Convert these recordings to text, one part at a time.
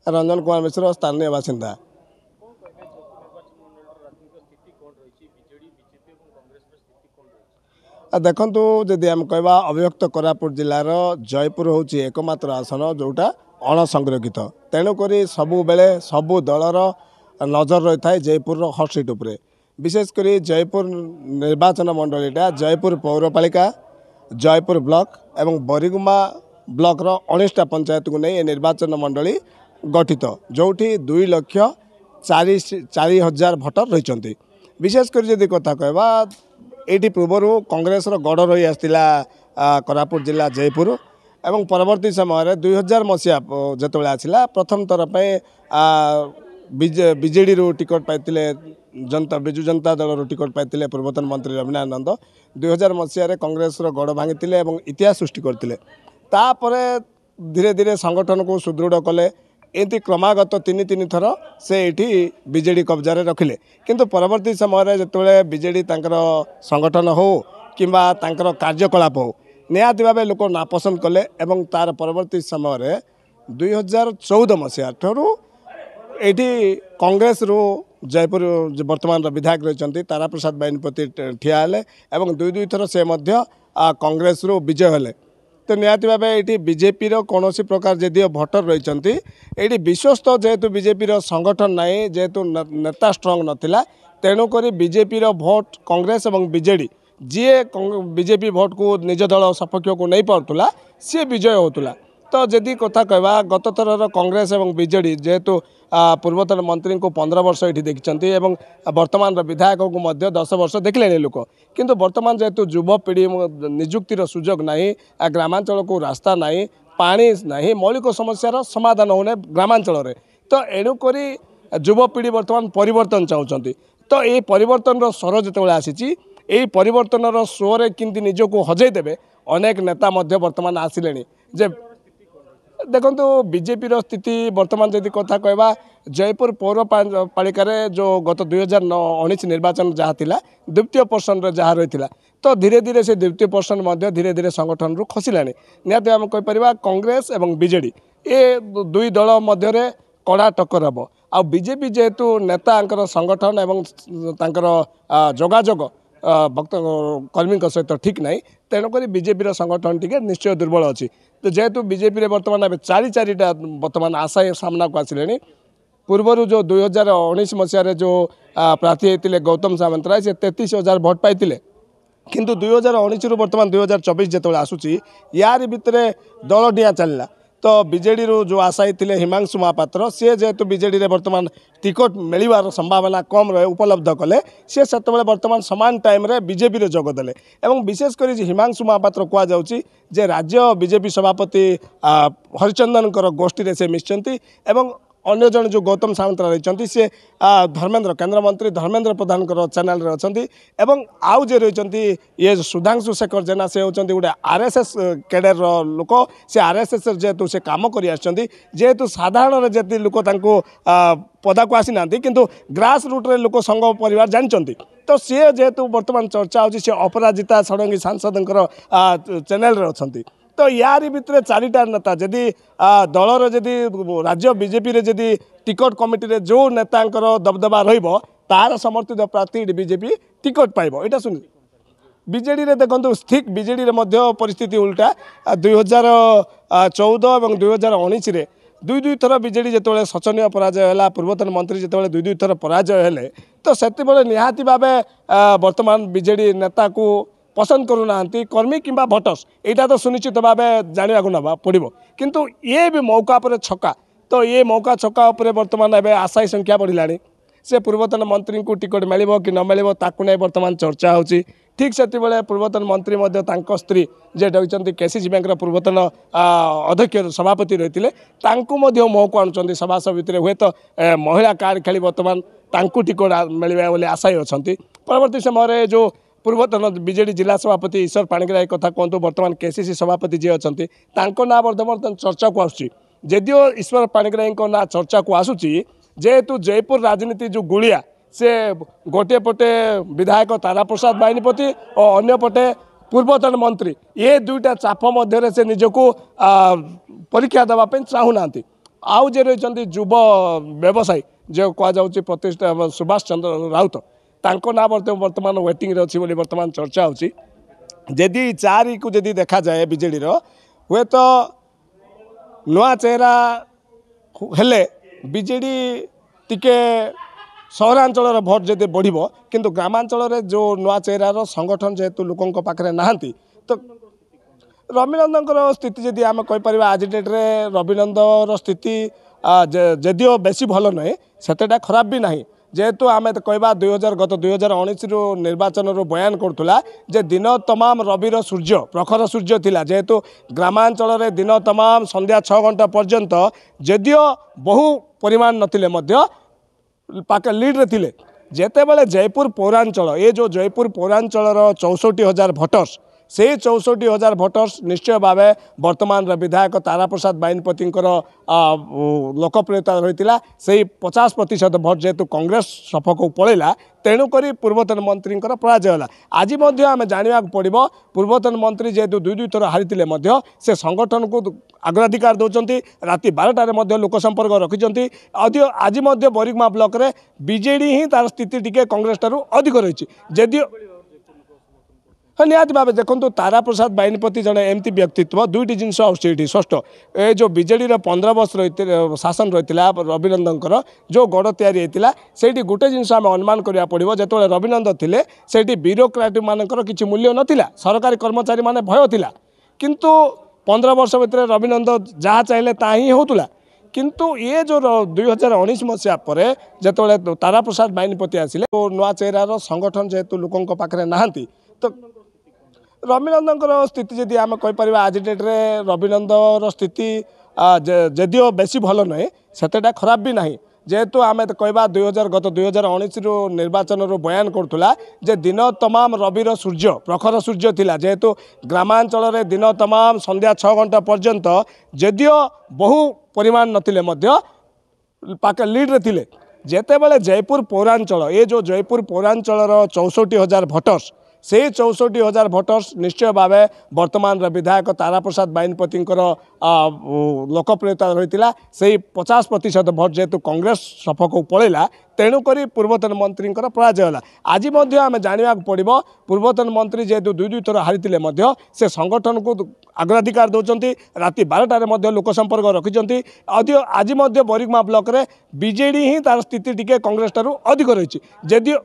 रंजन कुमार मिश्र स्थानीय बासिंदा। देखु जदि आम कहवा अभिव्यक्त कोरापुट जिलार जयपुर हूँ एकमात्र आसन जोटा अणसंरक्षित तेणुक सबु बेले सबु दलर नजर रही है जयपुर हट सीट उपरे विशेषकर जयपुर निर्वाचन मंडलीटा जयपुर पौरपालिका जयपुर ब्लॉक एवं बरिगुमा ब्लॉक 19टा पंचायत को नहीं निर्वाचन मंडली गठित जोठी 2,04,000 भोटर रही विशेषकर जदि कथा कहवा ये पूर्वर कांग्रेस गढ़ रही आसला कोरापुट जिला जयपुर एवं परवर्ती समय 2000 मसीहा जो आसला प्रथम थर बीजेडी टिकट पाई जनता विजु जनता दल टिकट पाई पूर्वतन मंत्री रवीनानंद 2000 मसीह कांग्रेस गढ़ भांगी इतिहास सृष्टि करते धीरे धीरे संगठन को सुदृढ़ कले एमती क्रमागत 3 थर से ये बीजेडी कब्जा रखिले किंतु परवर्ती समय जो बीजेडी संगठन हो कि कार्यकलाप हो निहाती भाव लोक नापसंद कले एवं तार परवर्ती समय 2014 मसीहा ठू ये कांग्रेस रू जयपुर वर्तमान विधायक रही तारा प्रसाद बाहिनीपति ठिया हेले एवं दुई थर से कांग्रेस रू विजय हेले तो निहाती भाव ये बीजेपी कौन प्रकार जदिव भोटर रही ये विश्वस्त जेहेतु बीजेपी संगठन नाई जेहेतु नेता स्ट्रंग नाला तेणुक बीजेपी भोट कांग्रेस और बीजेडी जी बीजेपी भोट को निज दल सपक्ष को नहीं पार्ला सी विजय होता तो जदि कथा कहवा गत थर कांग्रेस और बीजेडी जेहेतु पूर्वतन मंत्री को 15 वर्ष ये देखते और वर्तमान विधायक को 10 वर्ष देखले लोक किंतु वर्तमान जेहेतु युवपीढ़ी निजुक्तिर सुजोग नहीं ग्रामांचल को रास्ता नहीं पानी नहीं मौलिक समस्यार समाधान होने ग्रामांचल तो एणुक युवपीढ़ी वर्तमान परिवर्तन चाहते तो ये परिवर्तन स्वर जो आसी परिवर्तन स्वर किंतु निजक हजेदेवे अनेक नेता वर्तमान आसिले जे देखो बीजेपी स्थिति वर्तमान जदि कथा कहवा जयपुर पौरपालिका जो गत 2019 निर्वाचन जहाँ थिला द्वितीय पोर्सन जहाँ रही तो धीरे धीरे से द्वितीय पोर्सन धीरे धीरे संगठन रू खसिला निहाती आम कहीपर कांग्रेस और बीजेडी ये दुई दल मध्य कड़ा टक्कर हम आ बीजेपी जेहेतु नेता संगठन एवं जोगाजोग भक्त कर्मी सहित ठीक ना तेणुक बीजेपी संगठन टी निश्चय दुर्बल अच्छी तो जेहेतु बीजेपी वर्तमान 4 वर्तमान आशा सामना को आसिले पूर्वर जो 2019 मसीह जो प्रार्थी होते गौतम सामंतराय से 33,000 भोट पाई किंतु 2019 रु वर्तमान 2024 जो आसूची यार भितर दल डिया चलला तो बीजेडी जो आशायी थे हिमांशु महापात्र सी जेहेतु बीजेडी वर्तमान टिकट मिलवार संभावना कम रहे उपलब्ध कले सी से वर्तमान सामान टाइम रे बीजेपी जोगदेले एवं विशेषकर हिमांशु महापात्र कहुच्छी जे राज्य बीजेपी सभापति हरिचंदन गोष्ठी से मिशिंट एवं अन्य जन जो गौतम सामंतराय रही सी धर्मेंद्र केन्द्रमंत्री धर्मेंद्र प्रधान चैनल रे अच्छी एवं आउ जे रही ये सुधांशु शेखर जेना से होती गोटे आरएसएस कैडर लोक से आरएसएस जेहेतु से कम करेतु साधारण जी लोक पदा को आसी ना किंतु ग्रास रूट रे लोक संघ परिवार जानते तो सी जेहेतु वर्तमान चर्चा होची से अपराजिता षडंगी सांसद चैनल रे अच्छी तो यार भितर 4टा नेता जदि दलर जदि राज्य बीजेपी रे जदि टिकट कमिटी रे जो नेता दबदबा रहिबो तार समर्थित प्रार्थी बीजेपी टिकट पाइबो एटा सुन बीजेडी रे देखंतु ठीक बीजेडी रे मध्य परिस्थिति उल्टा 2014 और 2019 रे दुई थर बीजेडी जो शोचनीय पराजय है पूर्वतन मंत्री जो दुई थर पराजय हेले तो से निहाती भाव वर्तमान बीजेडी नेता को पसंद करूना कर्मी किंबा भोटर्स यहाँ तो सुनिश्चित भाव जाना ना पड़ो किंतु ये भी मौका पर छक्का तो ये मौका छक्का उपर वर्तमान एवं आशायी संख्या बढ़ला से पूर्वतन मंत्री को टिकट मिल कि न मिल ताकू नहीं वर्तमान चर्चा होची ठीक से पूर्वतन मंत्री स्त्री जे रही केसीसी बैंक पूर्वतन अध्यक्ष सभापति रही महू को आणुंट सभासद भितर हुए तो महिला कार्ड खेली वर्तमान टिकट मिलवा बोले आशायी अच्छा परवर्ती समय जो पूर्वतन बीजेडी जिला सभापति ईश्वर पाणिग्राही कथा कहतु वर्तमान केसीसी सभापति जी अच्छा ना वर्तमान चर्चा को आदियो ईश्वर पाणिग्राही ना चर्चा को आसूची जेहेतु जयपुर राजनीति जो गुलिया से गोटे पटे विधायक तारा प्रसाद बाहिनीपति और अन्य पटे पूर्वतन मंत्री ये दुईटा चाप मध्य से निजक परीक्षा देवाई चाहूना आउ जे रही युव व्यवसायी जो कहुच्छी प्रतिष्ठा सुभाष चंद्र राउत तांको ना बर्तमान वेटिंग अच्छी बर्तमान चर्चा होची जदि 4 को जदि देखा जाए बीजेडी हुए तो नुआ चेहरा हेले बीजेडी टिके सहरांचल भोट जदि बढ़िबो किंतु ग्रामांचल जो नुआ चेहरार संगठन जेहेतु लोकों पाखे नहांती तो रविनंदन स्थिति जदि आम कहीपर आज डेट्रे रविनंदन स्थिति जदिओ बेसी भल नुहे सेटा खराब भी ना जेहेतु आम कहवा गत 2019 निर्वाचन बयान करूला जे दिन तमाम रविर सूर्य प्रखर सूर्य थिला जेहेतु ग्रामांचल दिन तमाम संध्या 6 घंटा पर्यंत जदिओ बहु परिमाण नथिले मध्य पाके लीड रे थिले जेतेबेले जयपुर पौरांचल ये जो जयपुर पौरांचल 64,000 भोटर्स से 64,000 भोटर्स निश्चय भाव वर्तमान विधायक तारा प्रसाद बाहिनीपति लोकप्रियता रही से 50% भोट जेहेतु कांग्रेस सफक पलैला तेणुक पूर्वतन मंत्री पराजय है आज आम जानवा पड़ो पूर्वतन मंत्री जेहेतु दुई थर हारी से संगठन को अग्राधिकार दौरान राति 12टार लोक संपर्क रखिंट आज बरिगमा ब्लॉक रे बीजेडी ही तार स्थिति टिके कांग्रेस ठारू अधिक रही जदिओ हाँ निहती भाव देखो तारा प्रसाद बाहिनीपति जड़े एमती व्यक्तित्व दुईटी जिनस आठी षष्ठ ए जो बीजेडी 15 वर्ष रही शासन रही रविनंदन जो गड़ या से गोटे जिनस आम अनुमान करा पड़ो जो रविनंदन थे से ब्यूरोक्राट मानकर किसी मूल्य नाला सरकारी कर्मचारी मान भय था किंतु 15 वर्ष भितर रविनंदन जहाँ चाहिए ता ही होता किंतु ये जो 2019 मसीहा पर जो तारा प्रसाद बाहिनीपति आसिले नुआ चेहरार संगठन जेहेतु लोकों पाखे नहांती तो रविनंदन स्थिति जदि आम कहीपर आज डेट्रे रविनंदन स्थिति जदिओ बेसी भल नुहे सेटा खराब भी ना जेहेतु आम कहवा गत 2019 निर्वाचन बयान करूला जे दिन तमाम रविर सूर्य प्रखर सूर्य थिला जेहेतु ग्रामांचल दिन तमाम संध्या 6 घंटा पर्यंत जदिओ बहु परिमाण नथिले मध्य पाके लीड रे थिले जेतेबेले जयपुर पौरांचल ये जो जयपुर पौरांचल 64,000 भोटर्स से 64,000 भोटर्स निश्चय भाव वर्तमान विधायक तारा प्रसाद बाहिनीपति लोकप्रियता रही से 50% भोट जेहेतु कांग्रेस सफक पलैला तेणुक पूर्वतन मंत्री पराजय है आज आम जानवा पड़ो पूर्वतन मंत्री जेहेतु दुई थर हारी से संगठन को अग्राधिकार दौरान राति 12टार लोक संपर्क रखिंट आज बरिगमा ब्लॉक रे बीजेडी ही तार स्थिति टिके कांग्रेस ठारू अधिक रही जदिओ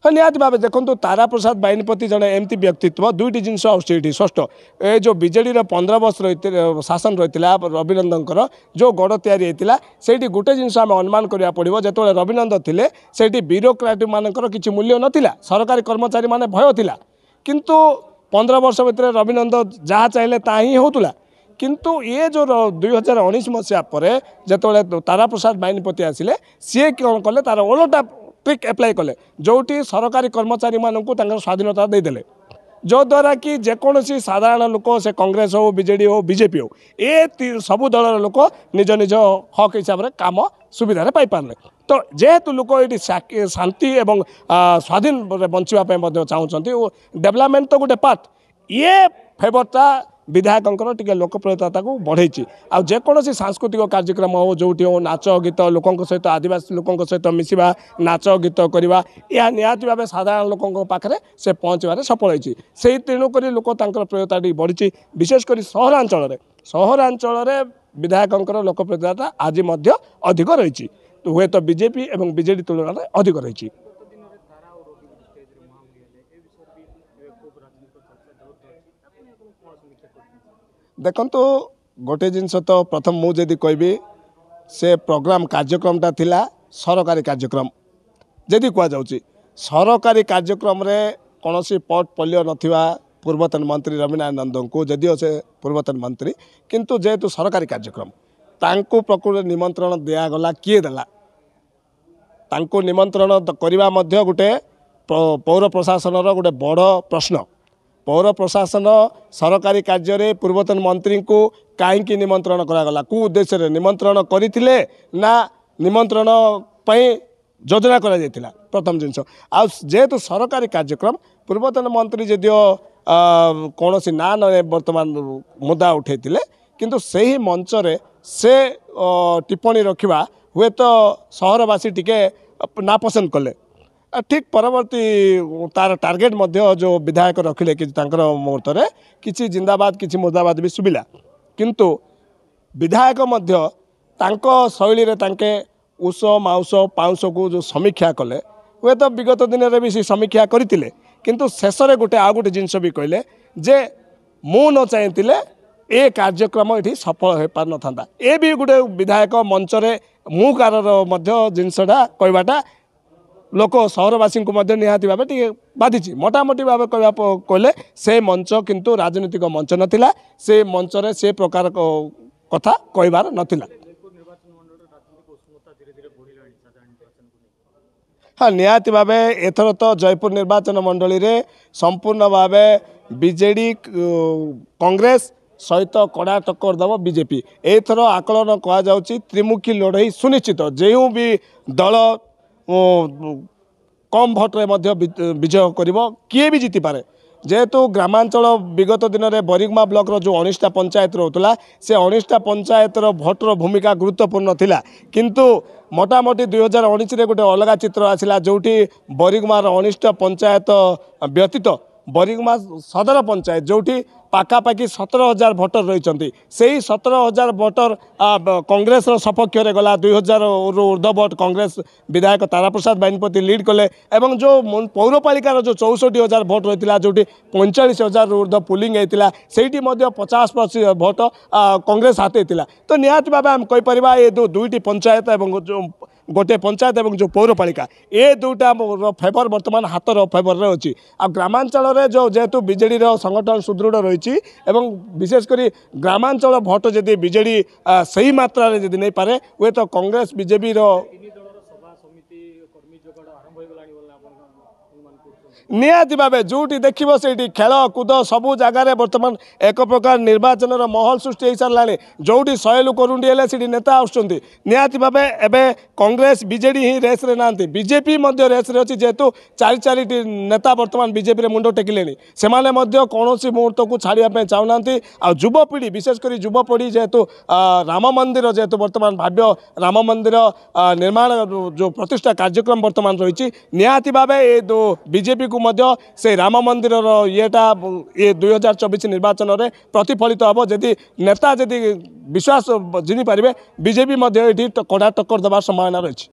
हाँ निहती भाव देखो तारा प्रसाद बाहिनीपति जड़े एमती व्यक्तित्व दुईटी जिनस आठी षष्ठ ए जो बीजेडी 15 वर्ष रही शासन रही रविनंदन जो गड़ या से गोटे जिनस आम अनुमान करा पड़ो जो रविनंदन थे से ब्यूरोक्राट मानकर किसी मूल्य नाला सरकारी कर्मचारी मान भय था किंतु 15 वर्ष भितर रविनंदन जहाँ चाहिए ता ही होता किंतु ये जो 2019 मसीहा पर जो तारा प्रसाद बाहिनीपति आसिले सी कौन कले तार ओलटा ट्रिक एप्लाई कले जोटी सरकारी कर्मचारी मानक स्वाधीनता देदेले जो द्वारा कि जेकोसी साधारण लोक से कांग्रेस हो बीजेडी हो बीजेपी हो ये सबू दल लोक निज निज हक हिसाब से कम सुविधा पाई पारे तो जेहेतु लोक ये शांति एवं स्वाधीन बंचापी चाहते डेवलपमेंट तो गोटे पार्ट ये फेवरटा विधायकों टे लोकप्रियता को बढ़े आ जेकोसी सांस्कृतिक कार्यक्रम हो जो हो नाच गीत लोकों सहित आदिवासी लोकों सहित मिसवा नाच गीत करवा यह निहती भाव साधारण लोकों पाखे से पहुँचवे सफल होती से तेणुक लोक प्रियता बढ़ी विशेषकर सहरांचल विधायकों लोकप्रियता आज अधिक रही हुए तो बीजेपी और बीजेडी तुलन में अधिक रही देखु गोटे जिनस तो प्रथम मुझे कहबी से प्रोग्राम कार्यक्रमटा थिला सरकारी कार्यक्रम जदि कहुच्छी सरकारी कार्यक्रम रे कौन सी पोर्टफोलियो नथिबा पूर्वतन मंत्री रविनंदन को जदिओ से पूर्वतन मंत्री किंतु जेहेतु सरकारी कार्यक्रम तांको प्रकृत निमंत्रण दिगला किए देला तांको निमंत्रण करवा गोटे पौर प्रशासन गोटे बड़ प्रश्न पौर प्रशासन सरकारी कार्य पूर्वतन मंत्री को कहीं निमंत्रण करागला कौ उद्देश्य निमंत्रण करते ना निमंत्रण योजना करा प्रथम जिनस जेहेतु सरकारी कार्यक्रम पूर्वतन मंत्री जदिओ कौन सी ना न वर्तमान मुद्दा उठे किंतु से ही मंच रे से टिप्पणी रखा हुए तो सहरवासी टिके नापसंद कले ठीक परवर्ती तार टार्गेट जो विधायक रखिले कि मुहूर्त में किसी जिंदाबाद किसी मुर्दाबाद भी शुभिला किंतु विधायक मध्य तांको शैली रे तांके उष माउस पाउस को जो समीक्षा कले हुए तो विगत दिन में भी सी समीक्षा करते किंतु शेष में गोटे आ गोटे जिनस भी कहले जे मु न चाहते ए कार्यक्रम ये सफल हो पार था ए भी गोटे विधायक मंचरे मु कार जिनसटा कहवाटा लोक सहरवासी को निहाती भाव बाधि मोटामोटी भाव कहले से मंच किंतु राजनीतिक मंच नथिला से मंचरे से प्रकार कथा कहबार नथिला। हाँ निहाती भाव एथर तो जयपुर निर्वाचन मंडली रे संपूर्ण भाव बीजेडी कांग्रेस सहित कड़ा टक्कर दब बीजेपी एथर आकलन कह त्रिमुखी लड़ई सुनिश्चित जो भी दल कम भोट्रे विजय कर किए भी जीति पारे जेहेतु ग्रामांचल विगत दिन में बरिगमा ब्लॉक जो 19टा पंचायत रोला से 19टा पंचायत भोटर भूमिका गुरुत्वपूर्ण थिला किंतु मोटामोटी 2019 गोटे अलग चित्र आसला जोटी बरिगमार 19टा पंचायत व्यतीत बरिगमा सदर पंचायत जोटी पाखापाखि 17,000 भोटर रही से 17,000 भोटर कांग्रेस सपक्ष गला 2,000 ऊर्ध्व भोट कांग्रेस विधायक तारा प्रसाद बाहिनीपति लीड कले एवं जो पौरपालिकार जो 64,000 भोट रही है जो 45,000 ऊर्ध्व पुलिंग होता से 50% भोट कांग्रेस हाथ होता तो निहाती भाव आम कहीपर ये दुईटी पंचायत एवं जो गोटे पंचायत एवं जो पौरपालिका ए दुटा फेवर बर्तमान हाथर फेवर रे अच्छी आ ग्रामांचल रे जो जेहेतु बीजेडी संगठन सुदृढ़ रही एवं विशेषकर ग्रामांचल भोट जदि बीजेडी सही मात्रा रे जदि नहीं पारे हुए तो कांग्रेस बीजेपी निहाती भाव जोटी देखो से खेल कूद सबू जगार बर्तमान एक प्रकार निर्वाचन महल सृष्टि हो सारा जोटी 100 लोक रुंडी है नेता आसुँच निहाती भाव एवं कांग्रेस बीजेडी ही रेस रे ना बीजेपी रेस रे अच्छी जेहेतु चारि नेता बर्तमान बीजेपी मुंड टेकिले से कौन मुहूर्त को छाड़ापी चाहूना आ युवपीढ़ी विशेषकर युवपीढ़ी जेहेतु राम मंदिर जेहेतु बर्तमान भाव्य राम मंदिर निर्माण जो प्रतिष्ठा कार्यक्रम बर्तमान रही निहाती भाव ये बीजेपी से राम मंदिर येटा ये 2024 निर्वाचन में प्रतिफलित हम जदि नेता जदि विश्वास जिनी पारे बीजेपी ये कड़ा टक्कर देवार संभावना रही।